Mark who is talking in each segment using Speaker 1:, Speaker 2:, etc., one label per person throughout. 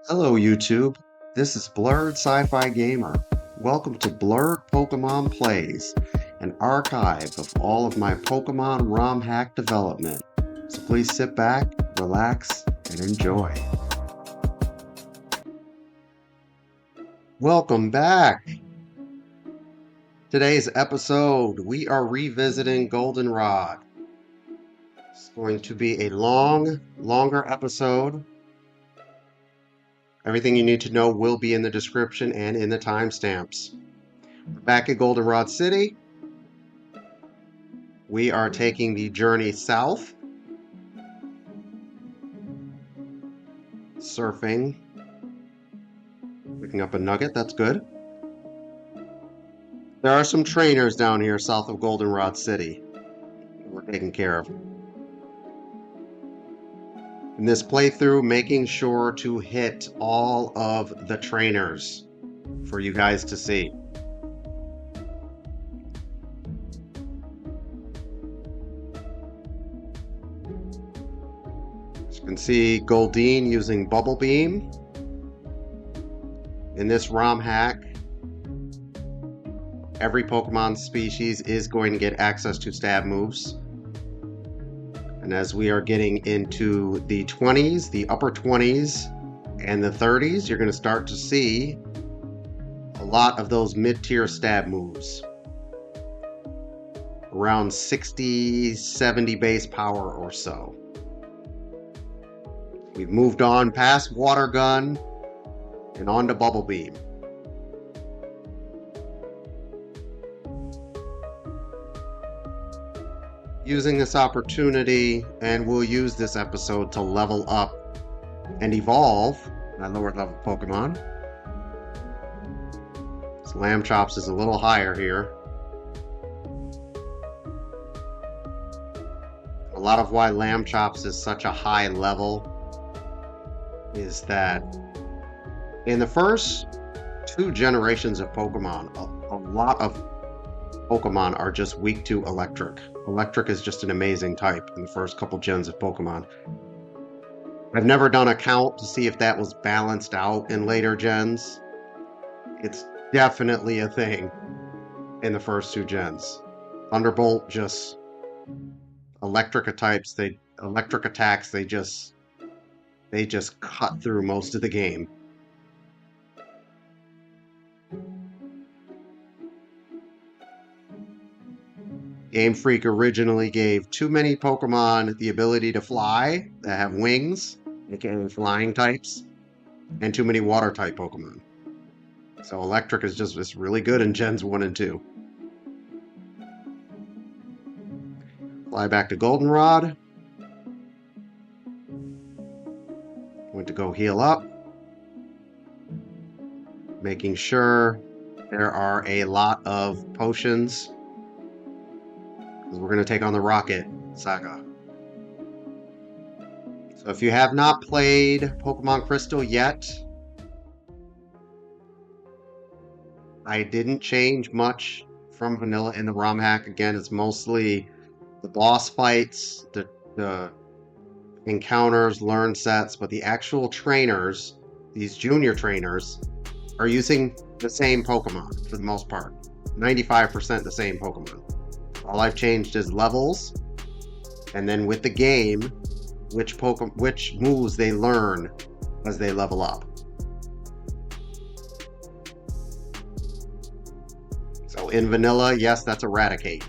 Speaker 1: Hello YouTube, this is Blurred Sci-Fi Gamer. Welcome to Blurred Pokemon Plays, an archive of all of my Pokemon ROM hack development. So please sit back, relax, and enjoy. Welcome back! Today's episode, we are revisiting Goldenrod. It's going to be a longer episode. Everything you need to know will be in the description and in the timestamps. Back at Goldenrod City, we are taking the journey south, surfing, picking up a nugget, that's good. There are some trainers down here south of Goldenrod City that we're taking care of. In this playthrough, making sure to hit all of the trainers for you guys to see. As you can see, Goldeen using Bubble Beam. In this ROM hack, every Pokemon species is going to get access to stab moves. And as we are getting into the 20s, the upper 20s, and the 30s, you're going to start to see a lot of those mid-tier stab moves. Around 60, 70 base power or so. We've moved on past Water Gun and on to Bubble Beam. Using this opportunity, and we'll use this episode to level up and evolve my lower level Pokemon. This Lambchops is a little higher here. A lot of why Lambchops is such a high level is that in the first 2 generations of Pokemon, a lot of Pokemon are just weak to electric. Electric is just an amazing type in the first couple gens of Pokemon. I've never done a count to see if that was balanced out in later gens. It's definitely a thing in the first 2 gens. Thunderbolt, just electric attacks, they just cut through most of the game. Game Freak originally gave too many Pokemon the ability to fly that have wings, aka flying types, and too many water type Pokemon. So electric is just really good in gens 1 and 2. Fly back to Goldenrod. Went to go heal up. Making sure there are a lot of potions. We're going to take on the Rocket Saga. So if you have not played Pokemon Crystal yet, I didn't change much from vanilla in the ROM hack. Again, it's mostly the boss fights, the encounters, learn sets, but the actual trainers, these junior trainers, are using the same Pokemon for the most part. 95% the same Pokemon. All I've changed is levels, and then with the game, which moves they learn as they level up. So in vanilla, yes, that's Eradicate.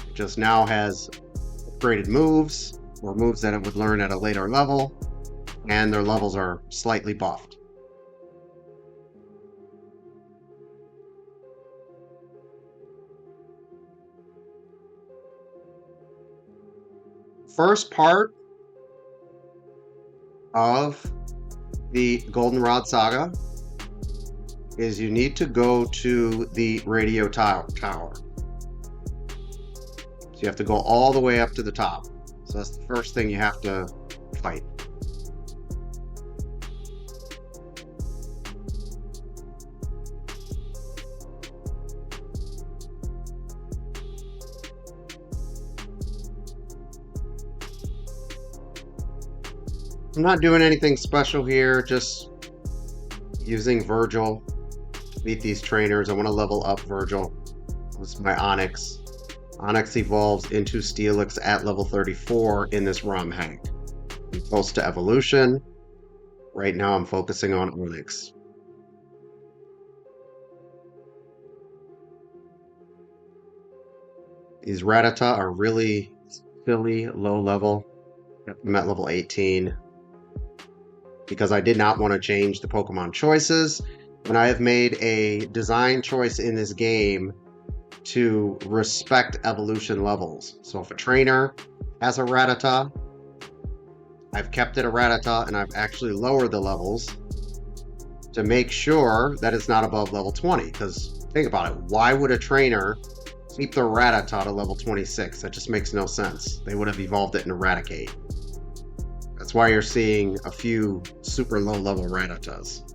Speaker 1: It just now has upgraded moves, or moves that it would learn at a later level, and their levels are slightly buffed. First part of the Goldenrod Saga is you need to go to the radio tower. So you have to go all the way up to the top. So that's the first thing you have to fight. I'm not doing anything special here, just using Virgil to beat these trainers. I want to level up Virgil. This is my Onyx. Onyx evolves into Steelix at level 34 in this ROM hack. I'm close to evolution. Right now I'm focusing on Onyx. These Rattata are really silly low level. I'm at level 18 because I did not want to change the Pokemon choices, and I have made a design choice in this game to respect evolution levels. So if a trainer has a Rattata, I've kept it a Rattata, and I've actually lowered the levels to make sure that it's not above level 20. Because think about it, why would a trainer keep the Rattata to level 26? That just makes no sense. They would have evolved it in Eradicate. That's why you're seeing a few super low level Rattatas.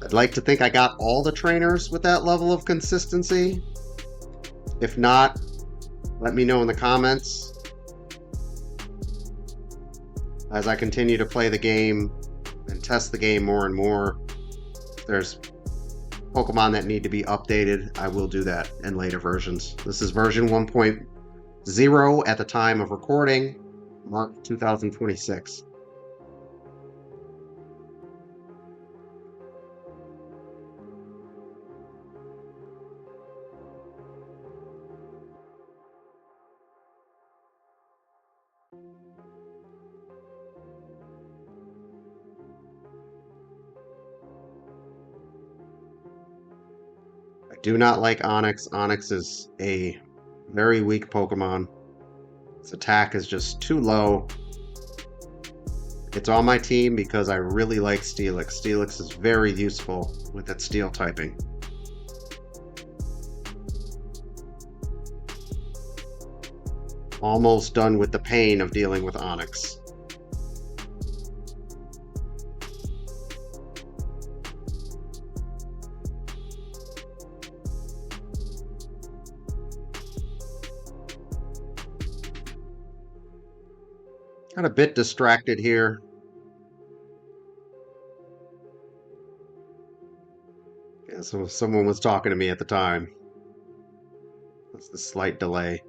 Speaker 1: I'd like to think I got all the trainers with that level of consistency. If not, let me know in the comments. As I continue to play the game and test the game more and more, if there's Pokemon that need to be updated, I will do that in later versions. This is version 1.0 at the time of recording, March 2026. I do not like Onyx. Onyx is a very weak Pokemon. Its attack is just too low. It's on my team because I really like Steelix. Steelix is very useful with its steel typing. Almost done with the pain of dealing with Onyx. Got a bit distracted here. Yeah, so someone was talking to me at the time. That's the slight delay.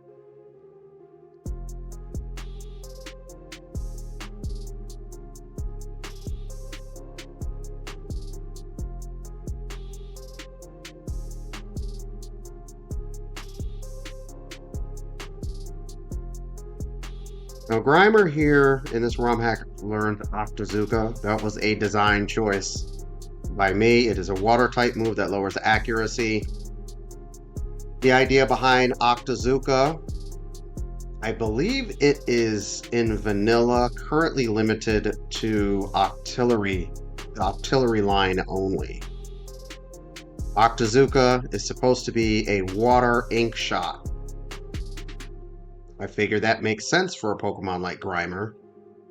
Speaker 1: Now, Grimer here in this ROM hack learned Octazooka. That was a design choice by me. It is a water type move that lowers accuracy. The idea behind Octazooka, I believe it is in vanilla, currently limited to Octillery, the Octillery line only. Octazooka is supposed to be a water ink shot. I figure that makes sense for a Pokemon like Grimer.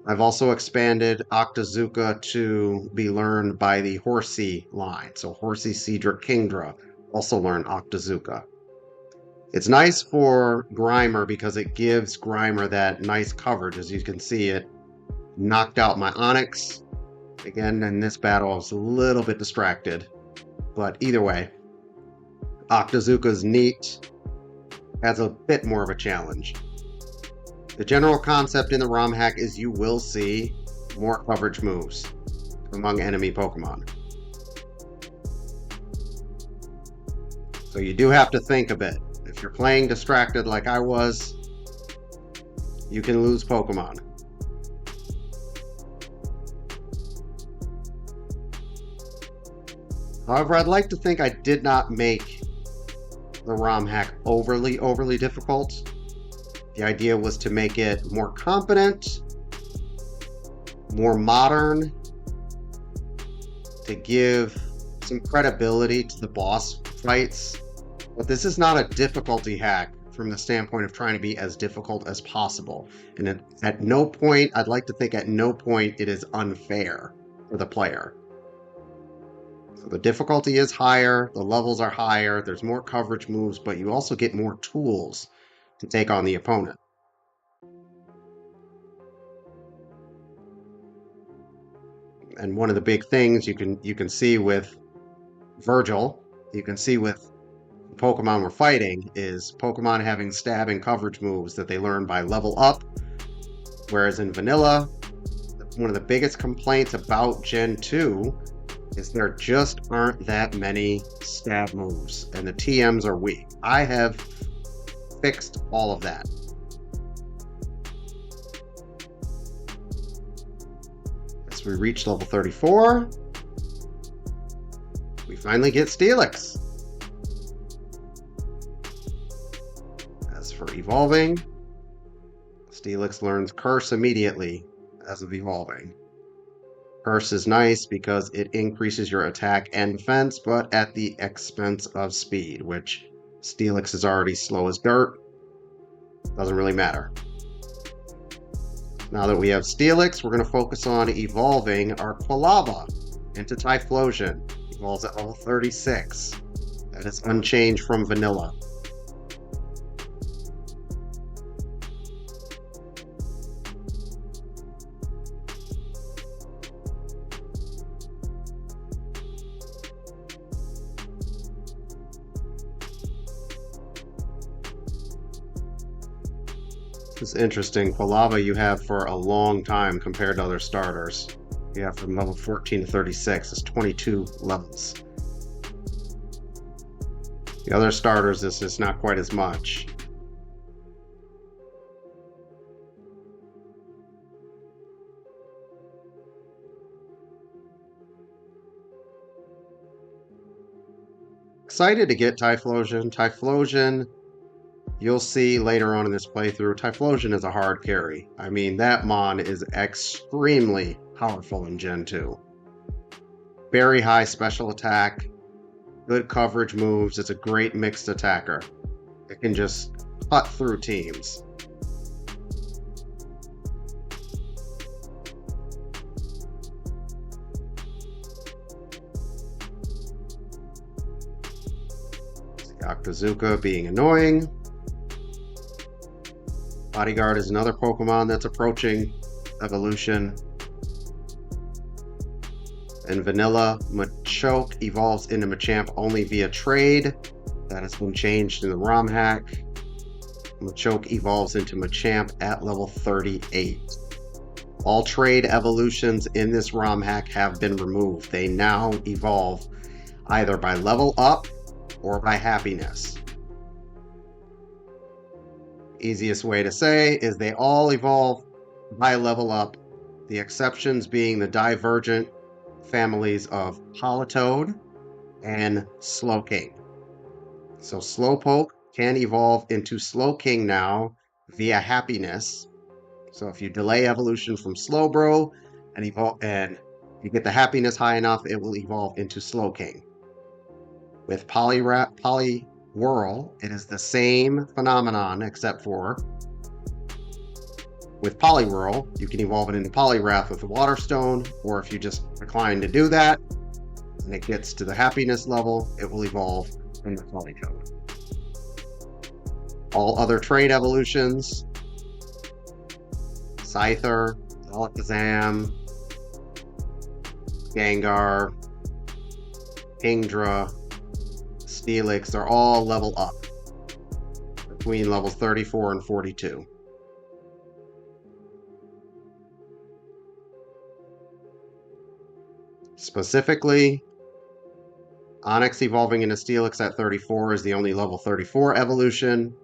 Speaker 1: I've also expanded Octazooka to be learned by the Horsey line. So Horsey, Cedric, Kingdra also learn Octazooka. It's nice for Grimer because it gives Grimer that nice coverage. As you can see, it knocked out my Onyx. Again, in this battle, I was a little bit distracted. But either way, Octazooka's neat. Has a bit more of a challenge. The general concept in the ROM hack is you will see more coverage moves among enemy Pokemon. So you do have to think a bit. If you're playing distracted like I was, you can lose Pokemon. However, I'd like to think I did not make the ROM hack overly difficult. The idea was to make it more competent, more modern, to give some credibility to the boss fights. But this is not a difficulty hack from the standpoint of trying to be as difficult as possible. And at no point, I'd like to think at no point it is unfair for the player. So the difficulty is higher, the levels are higher, there's more coverage moves, but you also get more tools to take on the opponent. And one of the big things you can see with Virgil, you can see with Pokemon we're fighting, is Pokemon having stab and coverage moves that they learn by level up, whereas in Vanilla, one of the biggest complaints about Gen 2 is there just aren't that many stab moves, and the TMs are weak. I have fixed all of that. As we reach level 34, we finally get Steelix. As for evolving, Steelix learns Curse immediately as of evolving. Curse is nice because it increases your attack and defense, but at the expense of speed, which Steelix is already slow as dirt. Doesn't really matter. Now that we have Steelix, we're going to focus on evolving our Quilava into Typhlosion. Evolves at level 36. That is unchanged from Vanilla. It's interesting. Quilava you have for a long time compared to other starters. You have from level 14 to 36. It's 22 levels. The other starters, this is not quite as much. Excited to get Typhlosion. Typhlosion, you'll see later on in this playthrough, Typhlosion is a hard carry. I mean, that Mon is extremely powerful in Gen 2. Very high special attack, good coverage moves. It's a great mixed attacker. It can just cut through teams. Octazooka being annoying. Bodyguard is another Pokemon that's approaching evolution. In Vanilla, Machoke evolves into Machamp only via trade. That has been changed in the ROM hack. Machoke evolves into Machamp at level 38. All trade evolutions in this ROM hack have been removed. They now evolve either by level up or by happiness. Easiest way to say is they all evolve by level up, the exceptions being the divergent families of Politoed and Slowking. So Slowpoke can evolve into Slowking now via happiness. So if you delay evolution from Slowbro and you get the happiness high enough, it will evolve into Slowking. With Poliwhirl, it is the same phenomenon, except for with Poliwhirl, you can evolve it into Poliwrath with the Water Stone, or if you just decline to do that, and it gets to the happiness level, it will evolve into Politoed. All other trade evolutions, Scyther, Alakazam, Gengar, Kingdra, Steelix, they're all level up between levels 34 and 42. Specifically, Onix evolving into Steelix at 34 is the only level 34 evolution.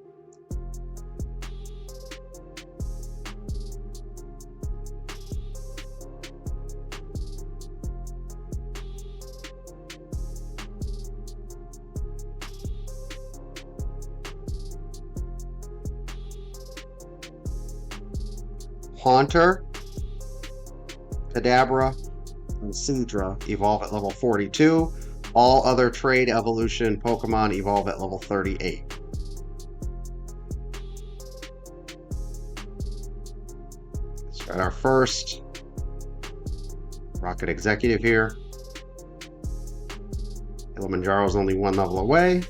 Speaker 1: Haunter, Kadabra, and Seadra evolve at level 42. All other trade evolution Pokemon evolve at level 38. Let's try our first Rocket Executive here. Kilimanjaro is only one level away.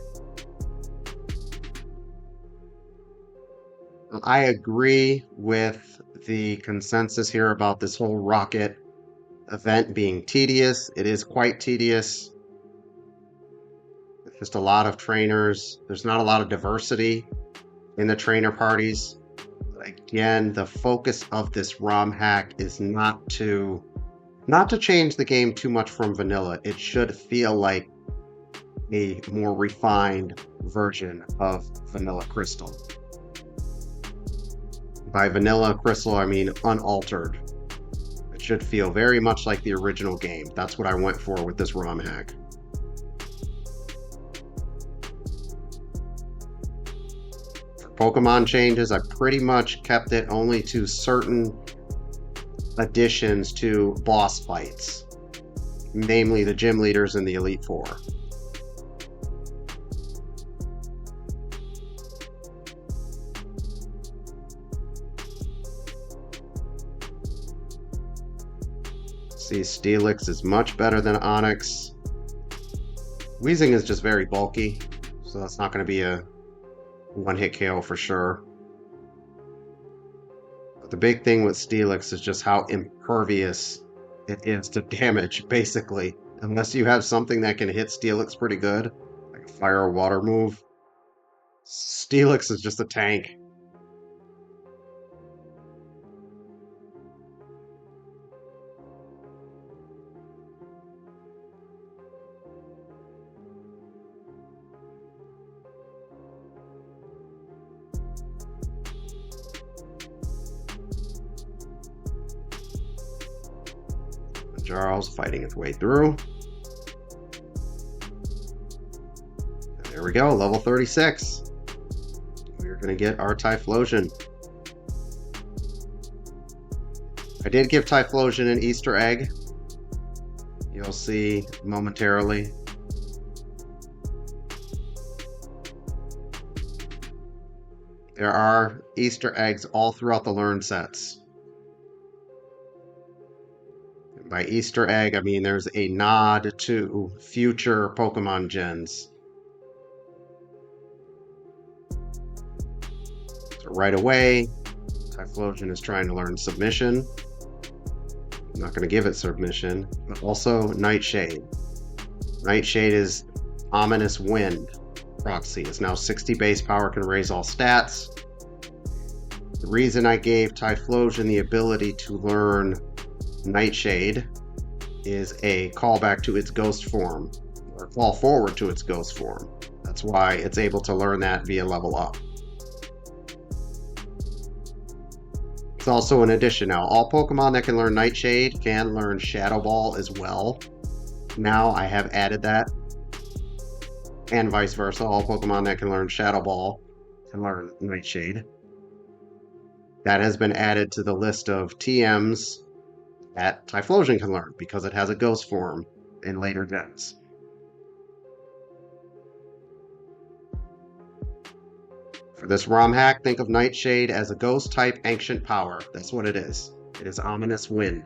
Speaker 1: I agree with the consensus here about this whole Rocket event being tedious. It is quite tedious. It's just a lot of trainers. There's not a lot of diversity in the trainer parties. Again, the focus of this ROM hack is not to change the game too much from vanilla. It should feel like a more refined version of Vanilla Crystal. By Vanilla Crystal, I mean unaltered. It should feel very much like the original game. That's what I went for with this ROM hack. For Pokemon changes, I pretty much kept it only to certain additions to boss fights, namely the gym leaders and the Elite Four. See, Steelix is much better than Onix. Weezing is just very bulky, so that's not going to be a one-hit KO for sure. But the big thing with Steelix is just how impervious it is to damage, basically. Unless you have something that can hit Steelix pretty good, like a fire or water move, Steelix is just a tank. Jarl's fighting its way through. And there we go, level 36. We're going to get our Typhlosion. I did give Typhlosion an Easter egg. You'll see momentarily. There are Easter eggs all throughout the Learn sets. By Easter egg, I mean there's a nod to future Pokemon gens. So right away, Typhlosion is trying to learn Submission. I'm not going to give it Submission, but also Nightshade. Nightshade is Ominous Wind proxy. It's now 60 base power, can raise all stats. The reason I gave Typhlosion the ability to learn Nightshade is a callback to its ghost form, or fall forward to its ghost form. That's why it's able to learn that via level up. It's also an addition now. All Pokemon that can learn Nightshade can learn Shadow Ball as well. Now I have added that, and vice versa. All Pokemon that can learn Shadow Ball can learn Nightshade. That has been added to the list of TMs that Typhlosion can learn because it has a ghost form in later gens. For this ROM hack, think of Nightshade as a ghost type ancient power. That's what it is. It is Ominous Wind.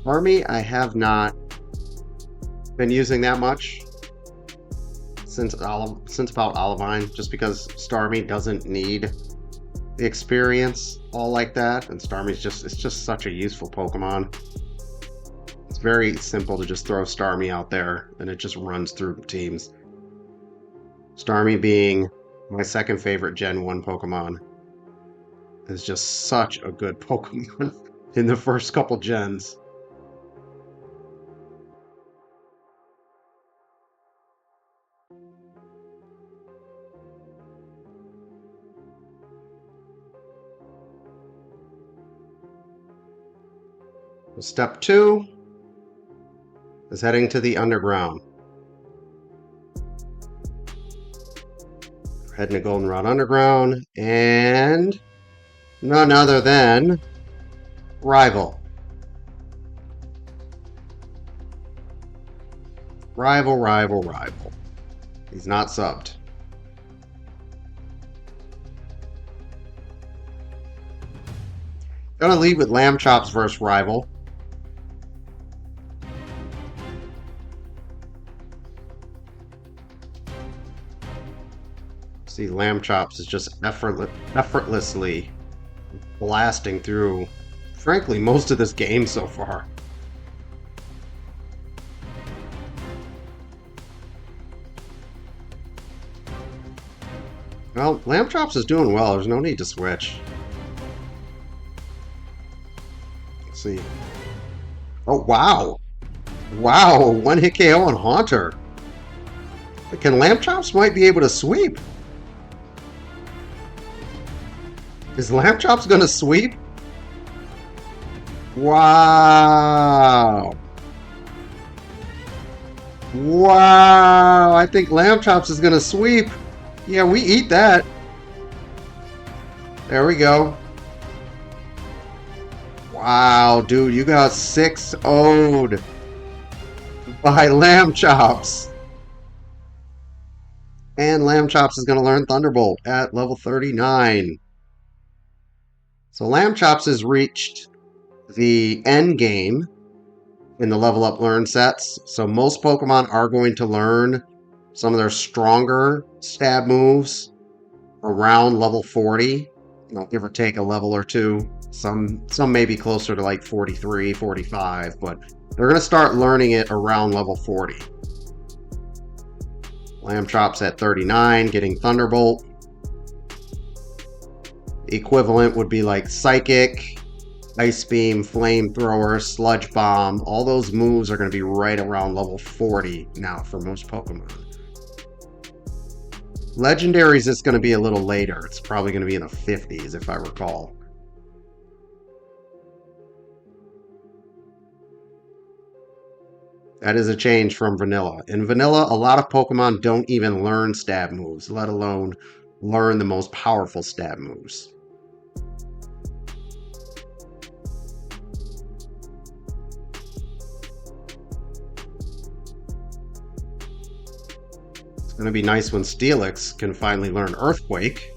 Speaker 1: Army, I have not been using that much since about Olivine, just because Starmie doesn't need the experience all like that, and Starmie's just such a useful Pokemon. It's very simple to just throw Starmie out there, and it just runs through teams. Starmie being my second favorite Gen 1 Pokemon is just such a good Pokemon in the first couple gens. Step 2 is heading to the underground. We're heading to Goldenrod Underground, and none other than Rival. Rival. He's not subbed. Gonna lead with Lamb Chops versus Rival. See, Lamb Chops is just effortlessly blasting through, frankly, most of this game so far. Well, Lamb Chops is doing well. There's no need to switch. Let's see. Oh, wow. Wow, one hit KO on Haunter. Can Lamb Chops might be able to sweep? Is Lamb Chops gonna sweep? Wow. Wow, I think Lamb Chops is gonna sweep. Yeah, we eat that. There we go. Wow, dude, you got 6-0'd by Lamb Chops. And Lamb Chops is going to learn Thunderbolt at level 39. So Lamb Chops has reached the end game in the level up learn sets. So most Pokemon are going to learn some of their stronger stab moves around level 40. You know, give or take a level or two. Some may be closer to like 43, 45, but they're going to start learning it around level 40. Lamb Chops at 39, getting Thunderbolt. Equivalent would be like Psychic, Ice Beam, Flamethrower, Sludge Bomb. All those moves are going to be right around level 40 now for most Pokemon. Legendaries is going to be a little later. It's probably going to be in the 50s if I recall. That is a change from Vanilla. In Vanilla, a lot of Pokemon don't even learn stab moves, let alone learn the most powerful stab moves. It's going to be nice when Steelix can finally learn Earthquake,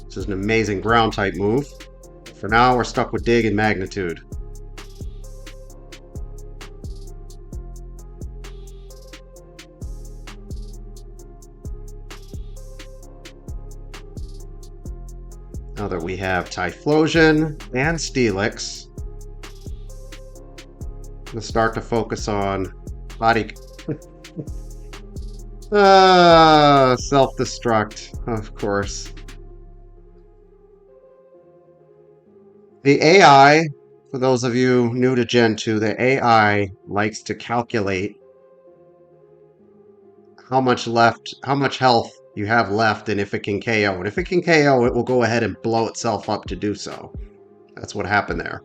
Speaker 1: which is an amazing ground type move. For now, we're stuck with Dig and Magnitude. Now that we have Typhlosion and Steelix, I'm going to start to focus on body... self-destruct, of course. The AI, for those of you new to Gen 2, the AI likes to calculate how much health you have left, and if it can KO. And if it can KO, it will go ahead and blow itself up to do so. That's what happened there.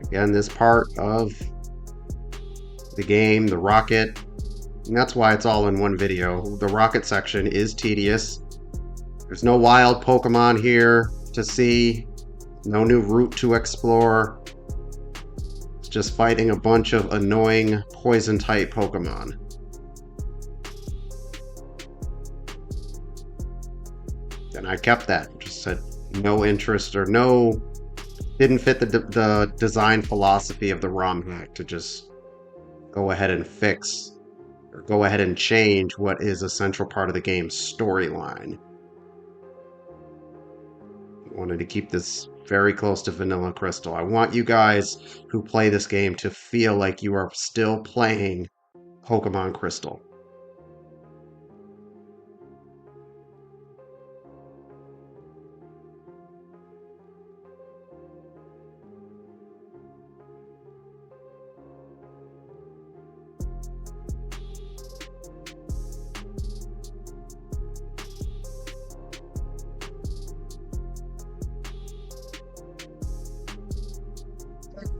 Speaker 1: Again, this part of the game, the rocket, and that's why it's all in one video. The rocket section is tedious. There's no wild Pokemon here to see, no new route to explore. It's just fighting a bunch of annoying poison type Pokemon. And I kept that, just said no interest or no... Didn't fit the design philosophy of the ROM hack to just go ahead and fix or go ahead and change what is a central part of the game's storyline. I wanted to keep this very close to Vanilla Crystal. I want you guys who play this game to feel like you are still playing Pokémon Crystal.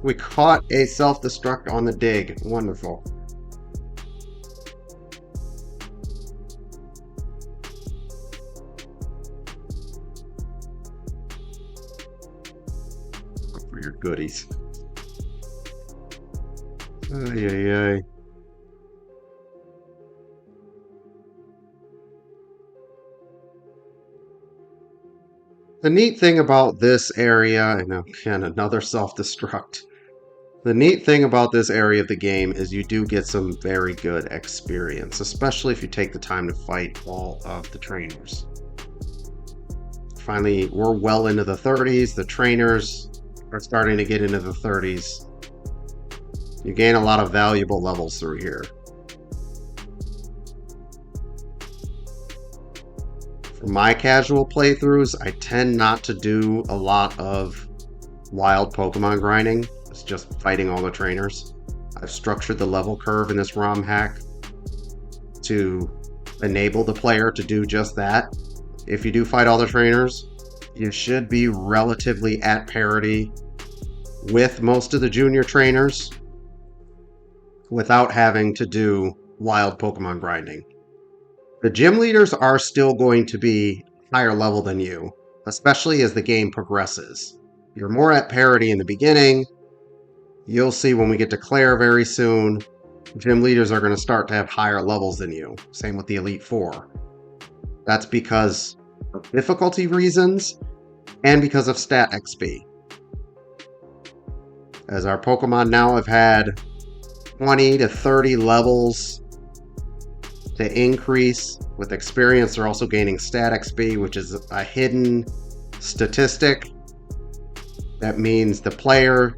Speaker 1: We caught a self-destruct on the dig. Wonderful. Look for your goodies. Ay, ay, ay. The neat thing about this area, and again, another self-destruct. The neat thing about this area of the game is you do get some very good experience, especially if you take the time to fight all of the trainers. Finally, we're well into the 30s. The trainers are starting to get into the 30s. You gain a lot of valuable levels through here. For my casual playthroughs, I tend not to do a lot of wild Pokemon grinding. It's just fighting all the trainers. I've structured the level curve in this ROM hack to enable the player to do just that. If you do fight all the trainers, you should be relatively at parity with most of the junior trainers without having to do wild Pokemon grinding. The gym leaders are still going to be higher level than you, especially as the game progresses. You're more at parity in the beginning. You'll see when we get to Claire very soon, gym leaders are going to start to have higher levels than you. Same with the Elite Four. That's because of difficulty reasons and because of stat XP. As our Pokemon now have had 20 to 30 levels to increase with experience, they're also gaining stat XP, which is a hidden statistic. That means the player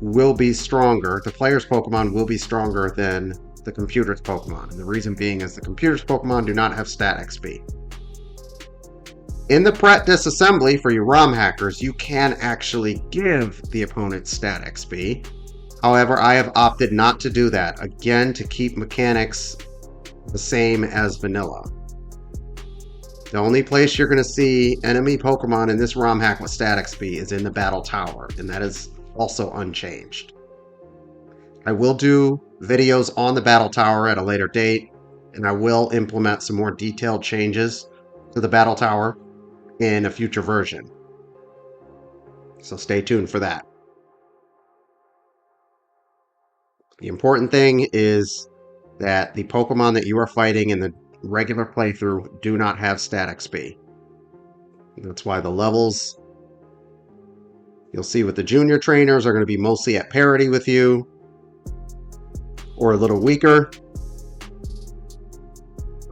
Speaker 1: will be stronger. The player's Pokemon will be stronger than the computer's Pokemon. And the reason being is the computer's Pokemon do not have stat XP. In the Pret disassembly for you ROM hackers, you can actually give the opponent stat XP. However, I have opted not to do that, again, to keep mechanics the same as vanilla. The only place you're going to see enemy Pokemon in this ROM hack with stat XP is in the Battle Tower, and that is also unchanged. I will do videos on the Battle Tower at a later date, and I will implement some more detailed changes to the Battle Tower in a future version. So stay tuned for that. The important thing is that the Pokemon that you are fighting in the regular playthrough do not have stat XP. That's why the levels you'll see with the junior trainers are going to be mostly at parity with you or a little weaker.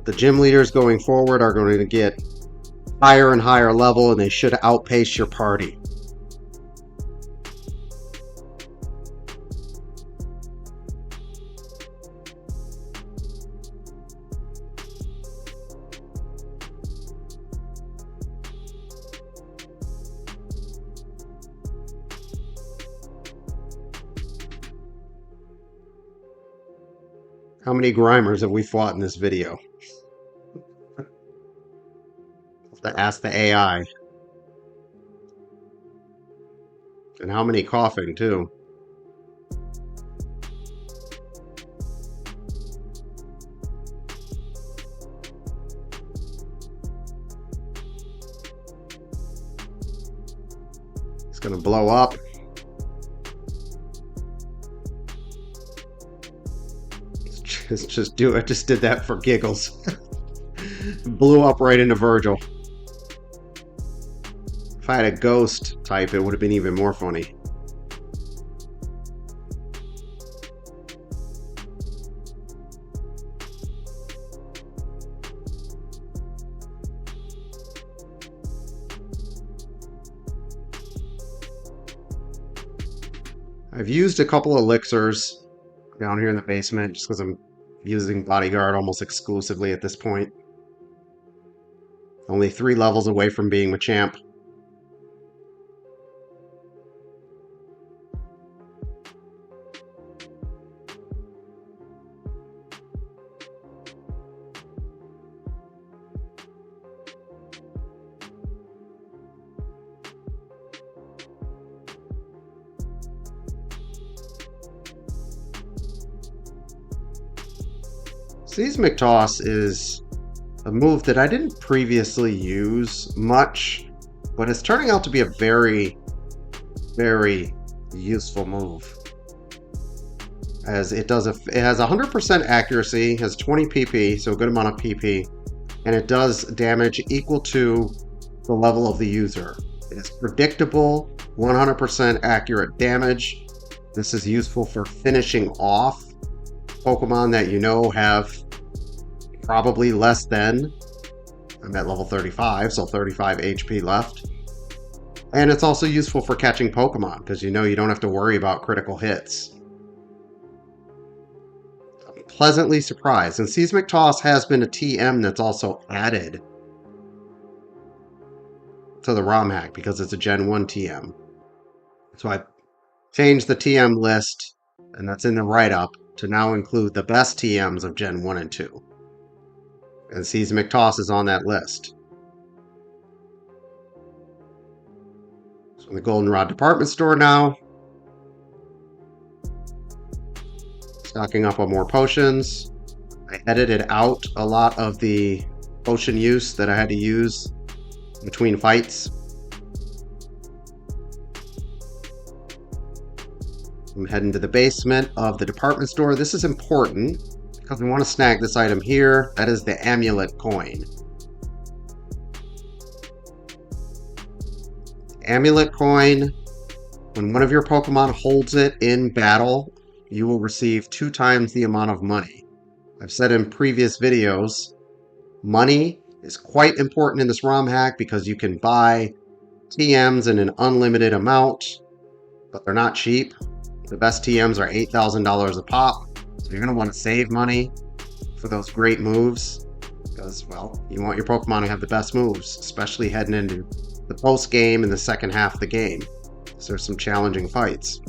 Speaker 1: The gym leaders going forward are going to get higher and higher level, and they should outpace your party. How many Grimers have we fought in this video? Have to ask the AI. And how many coughing, too? It's gonna blow up. Just do it. Just did that for giggles. Blew up right into Virgil. If I had a ghost type, it would have been even more funny. I've used a couple elixirs down here in the basement just because I'm using Bodyguard almost exclusively at this point. Only 3 levels away from being Machamp. Seismic Toss is a move that I didn't previously use much, but it's turning out to be a very, very useful move. As it has 100% accuracy, has 20 PP, so a good amount of PP, and it does damage equal to the level of the user. It is predictable, 100% accurate damage. This is useful for finishing off Pokemon that you know have probably less than, I'm at level 35, so 35 HP left. And it's also useful for catching Pokemon, because you know you don't have to worry about critical hits. I'm pleasantly surprised. And Seismic Toss has been a TM that's also added to the ROM hack because it's a Gen 1 TM. So I changed the TM list, and that's in the write-up, to now include the best TMs of Gen 1 and 2. And Seismic Toss is on that list. So in the Goldenrod department store now. Stocking up on more potions. I edited out a lot of the potion use that I had to use between fights. I'm heading to the basement of the department store. This is important because we want to snag this item here. That is the Amulet Coin. Amulet Coin, when one of your Pokemon holds it in battle, you will receive 2 times the amount of money. I've said in previous videos, money is quite important in this ROM hack because you can buy TMs in an unlimited amount, but they're not cheap. The best TMs are $8,000 a pop. So you're going to want to save money for those great moves because, well, you want your Pokemon to have the best moves, especially heading into the post game and the second half of the game. So there's some challenging fights.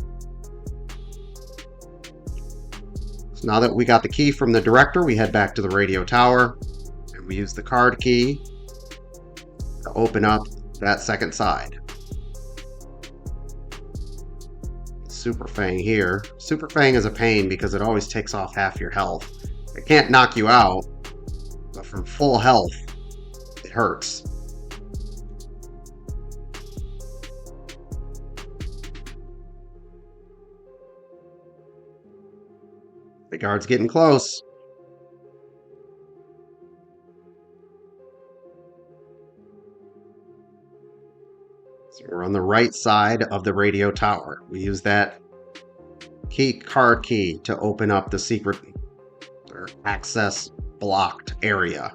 Speaker 1: So now that we got the key from the director, we head back to the radio tower and we use the card key to open up that second side. Super Fang here. Super Fang is a pain because it always takes off half your health. It can't knock you out, but from full health, it hurts. The guard's getting close. So we're on the right side of the radio tower. We use that card key to open up the secret or access blocked area.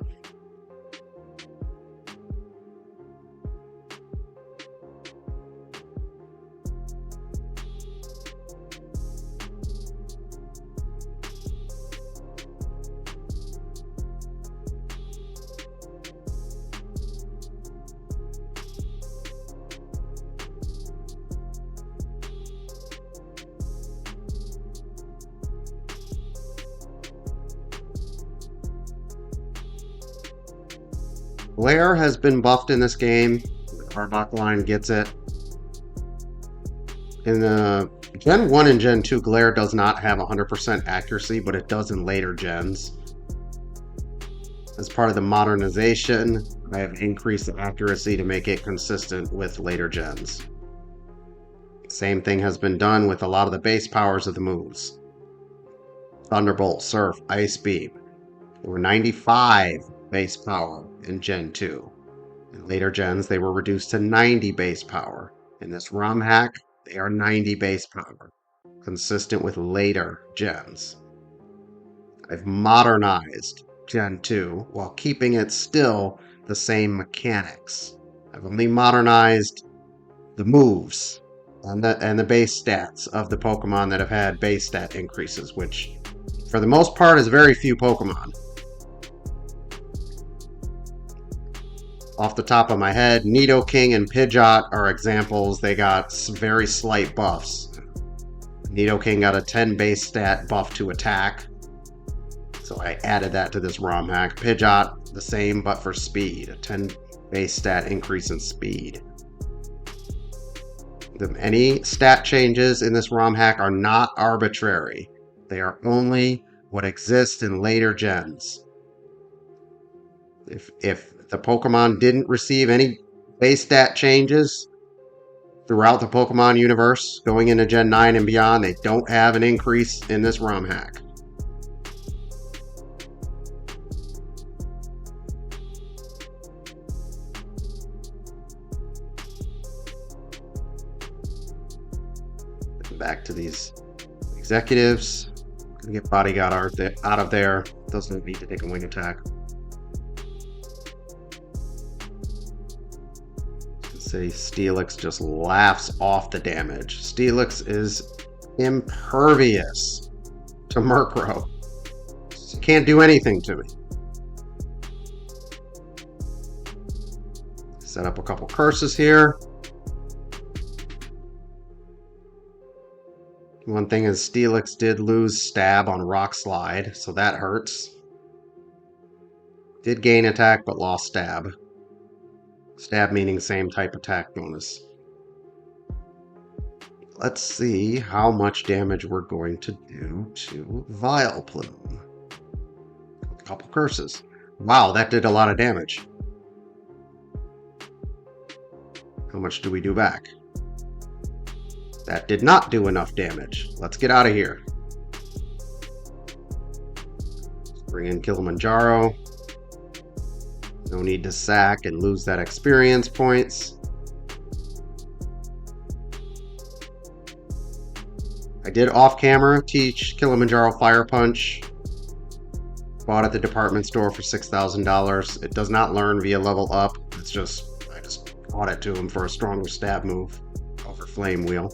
Speaker 1: Glare has been buffed in this game. The Arbok line gets it. In the Gen 1 and Gen 2, Glare does not have 100% accuracy, but it does in later gens. As part of the modernization, I have increased the accuracy to make it consistent with later gens. Same thing has been done with a lot of the base powers of the moves. Thunderbolt, Surf, Ice Beam. There were 95 base power in Gen 2. In later gens, they were reduced to 90 base power. In this ROM hack, they are 90 base power, consistent with later gens. I've modernized Gen 2 while keeping it still the same mechanics. I've only modernized the moves and the base stats of the Pokemon that have had base stat increases, which for the most part is very few Pokemon. Off the top of my head, Nidoking and Pidgeot are examples. They got very slight buffs. Nidoking got a 10 base stat buff to attack, so I added that to this ROM hack. Pidgeot, the same, but for speed. A 10 base stat increase in speed. Any stat changes in this ROM hack are not arbitrary. They are only would exist in later gens. If the Pokemon didn't receive any base stat changes throughout the Pokemon universe going into Gen 9 and beyond, they don't have an increase in this ROM hack. Back to these executives. Gonna get Bodyguard out of there. Doesn't need to take a wing attack. Say Steelix just laughs off the damage. Steelix is impervious to Murkrow. It can't do anything to me. Set up a couple curses here. One thing is Steelix did lose Stab on Rock Slide, so that hurts. Did gain attack, but lost Stab. Stab meaning same type attack bonus. Let's see how much damage we're going to do to Vileplume. A couple curses. Wow, that did a lot of damage. How much do we do back? That did not do enough damage. Let's get out of here. Bring in Kilimanjaro. No need to sack and lose that experience points. I did off camera teach Kilimanjaro Fire Punch. Bought at the department store for $6,000. It does not learn via level up. It's just, I just taught it to him for a stronger stab move over Flame Wheel.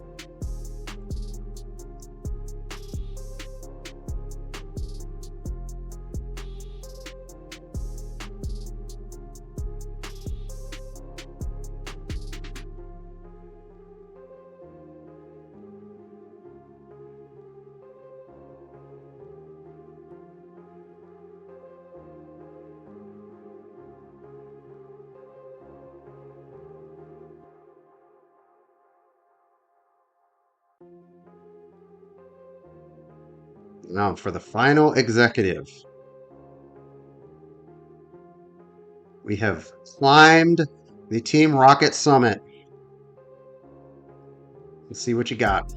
Speaker 1: Now for the final executive. We have climbed the Team Rocket summit. Let's see what you got.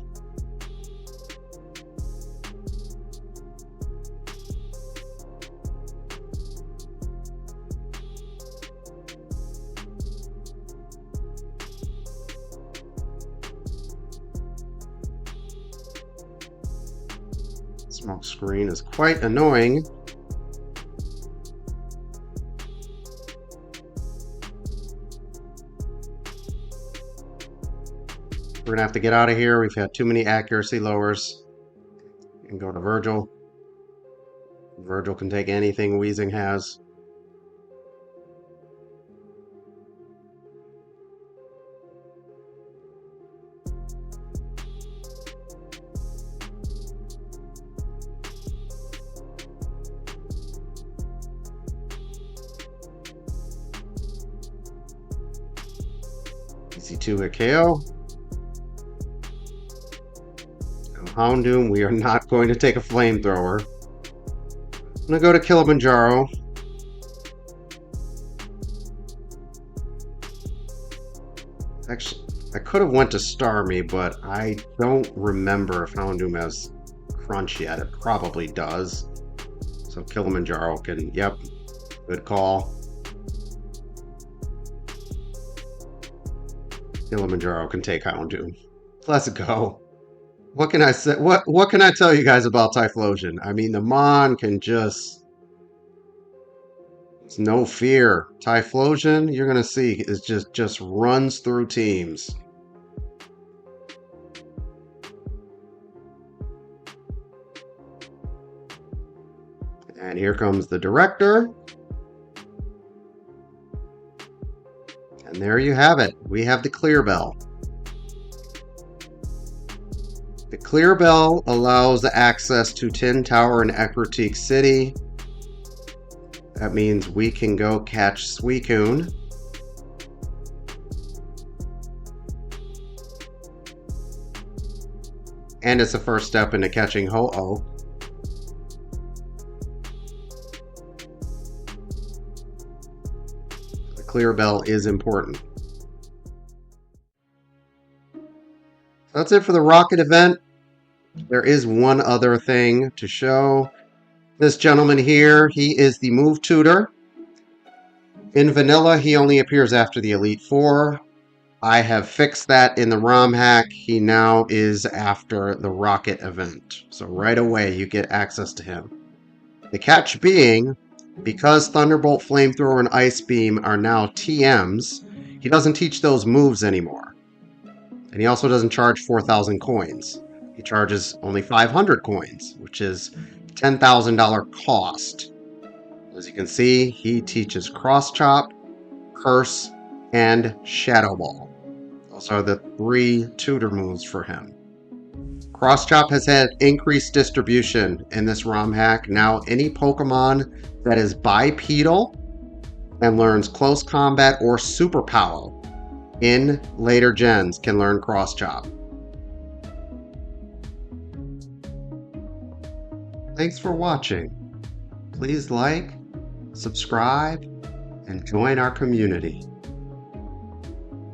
Speaker 1: Smoke screen is quite annoying. We're gonna have to get out of here. We've had too many accuracy lowers. And go to Virgil. Virgil can take anything Weezing has. Easy 2-hit KO. Houndoom, we are not going to take a flamethrower. I'm going to go to Kilimanjaro. Actually, I could have went to Starmie, but I don't remember if Houndoom has Crunch yet. It probably does. So Kilimanjaro can, yep, good call. Kilimanjaro can take Houndoom. Let's go. What can I say? What can I tell you guys about Typhlosion? I mean, the Mon can just... It's no fear. Typhlosion, you're gonna see, is just runs through teams. And here comes the director. And there you have it. We have the Clear Bell. The Clear Bell allows access to Tin Tower and Ecruteak City. That means we can go catch Suicune. And it's the first step into catching Ho-Oh. clear bell is important. That's it for the rocket event. There is one other thing to show. This gentleman here, he is the move tutor. In vanilla, he only appears after the Elite Four. I have fixed that in the ROM hack. He now is after the rocket event. So right away, you get access to him. The catch being, because Thunderbolt, Flamethrower, and Ice Beam are now TMs, he doesn't teach those moves anymore. And he also doesn't charge 4,000 coins. He charges only 500 coins, which is $10,000 cost. As you can see, he teaches Cross Chop, Curse, and Shadow Ball. Those are the 3 tutor moves for him. Cross Chop has had increased distribution in this ROM hack. Now any Pokemon that is bipedal and learns Close Combat or Superpower in later gens can learn Cross Chop. Thanks for watching. Please like, subscribe, and join our community.